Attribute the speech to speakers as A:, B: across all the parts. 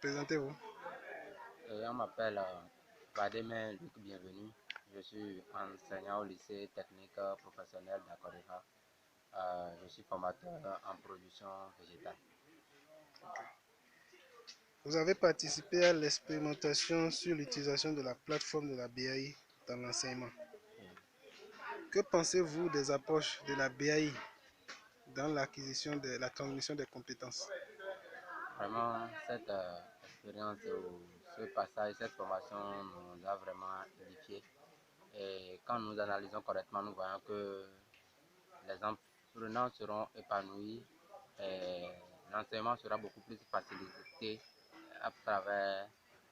A: Présentez-vous.
B: On m'appelle Vademe Luc Bienvenu. Je suis enseignant au lycée technique professionnel d'Akodefa. Je suis formateur en production végétale.
A: Vous avez participé à l'expérimentation sur l'utilisation de la plateforme de la BAI dans l'enseignement. Que pensez-vous des approches de la BAI dans l'acquisition de la transmission des compétences?
B: Vraiment, cette expérience ou ce passage, cette formation nous a vraiment édifié. Et quand nous analysons correctement, nous voyons que les apprenants seront épanouis et l'enseignement sera beaucoup plus facilité à travers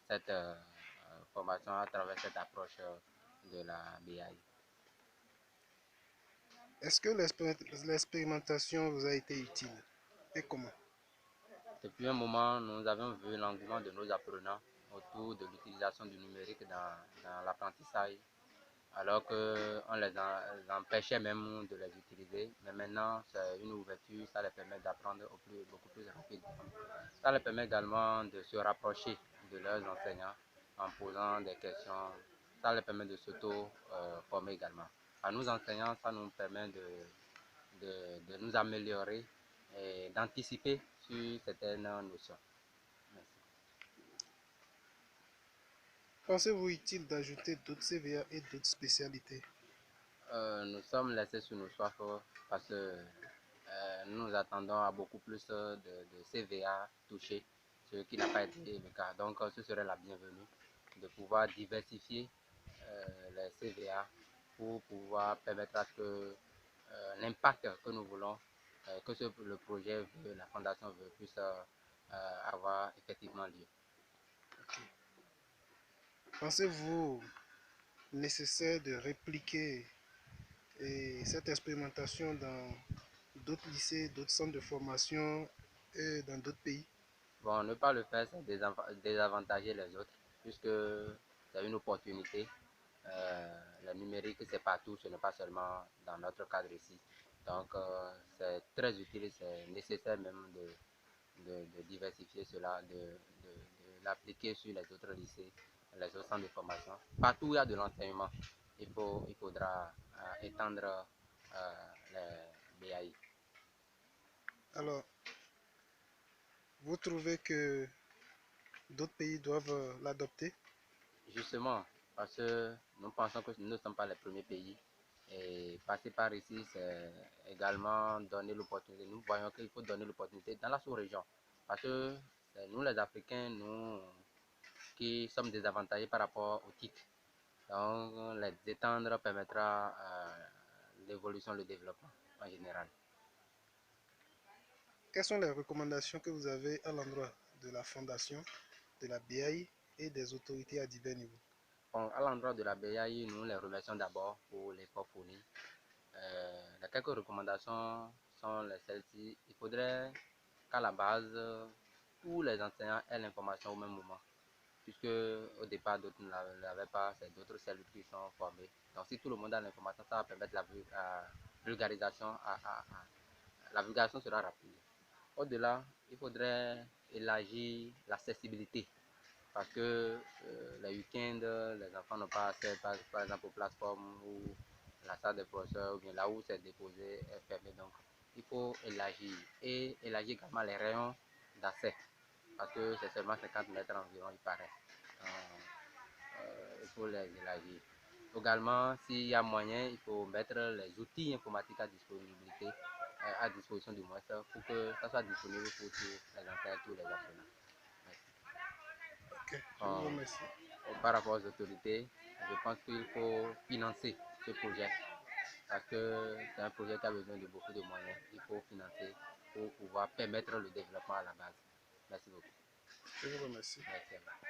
B: cette formation, à travers cette approche de la BI.
A: Est-ce que l'expérimentation vous a été utile et comment?
B: Depuis un moment, nous avons vu l'engouement de nos apprenants autour de l'utilisation du numérique dans l'apprentissage, alors qu'on les empêchait même de les utiliser. Mais maintenant, c'est une ouverture, ça les permet d'apprendre beaucoup plus rapidement. Ça leur permet également de se rapprocher de leurs enseignants en posant des questions. Ça leur permet de s'auto-former également. À nous enseignants, ça nous permet de nous améliorer et d'anticiper sur certaines notions. Merci.
A: Pensez-vous utile d'ajouter d'autres CVA et d'autres spécialités?
B: Nous sommes laissés sur nos soifs parce que nous nous attendons à beaucoup plus de CVA touchés, ce qui n'a pas été le cas. Donc, ce serait la bienvenue de pouvoir diversifier les CVA pour pouvoir permettre à ce que l'impact que nous voulons, le projet veut, la fondation veut, puisse avoir effectivement lieu.
A: Pensez-vous nécessaire de répliquer cette expérimentation dans d'autres lycées, d'autres centres de formation et dans d'autres pays?
B: Bon, ne pas le faire, c'est désavantager les autres, puisque c'est une opportunité. Le numérique, c'est partout, ce n'est pas seulement dans notre cadre ici. Donc, c'est très utile, c'est nécessaire même de diversifier cela, de l'appliquer sur les autres lycées, les autres centres de formation. Partout où il y a de l'enseignement, il faudra étendre les BAI.
A: Alors, vous trouvez que d'autres pays doivent l'adopter?
B: Justement, parce que nous pensons que nous ne sommes pas les premiers pays. Et passer par ici, c'est également donner l'opportunité. Nous voyons qu'il faut donner l'opportunité dans la sous-région. Parce que c'est nous, les Africains, nous qui sommes désavantagés par rapport au TIC. Donc, les étendre permettra l'évolution, le développement en général.
A: Quelles sont les recommandations que vous avez à l'endroit de la fondation, de la BAI et des autorités à divers niveaux?
B: Bon, à l'endroit de la BAI, nous les remercions d'abord pour l'effort fourni. Les quelques recommandations sont celles-ci. Il faudrait qu'à la base, tous les enseignants aient l'information au même moment, puisque au départ, d'autres ne l'avaient pas, c'est d'autres cellules qui sont formées. Donc, si tout le monde a l'information, ça va permettre la vulgarisation. La vulgarisation sera rapide. Au-delà, il faudrait élargir l'accessibilité, parce que les week-ends, les enfants n'ont pas accès, par exemple, aux plateformes ou la salle des professeurs, ou bien là où c'est déposé est fermé. Donc, il faut élargir et élargir également les rayons d'accès, parce que c'est seulement 50 mètres environ, il paraît. Il faut les élargir. Également, s'il y a moyen, il faut mettre les outils informatiques à disposition du moins, pour que ça soit disponible pour tous les enseignants, tous les apprenants.
A: Ok, je vous
B: Bon,
A: remercie.
B: par rapport aux autorités, je pense qu'il faut financer ce projet, parce que c'est un projet qui a besoin de beaucoup de moyens. Il faut financer pour pouvoir permettre le développement à la base. Merci beaucoup.
A: Je vous remercie.
B: Merci à vous.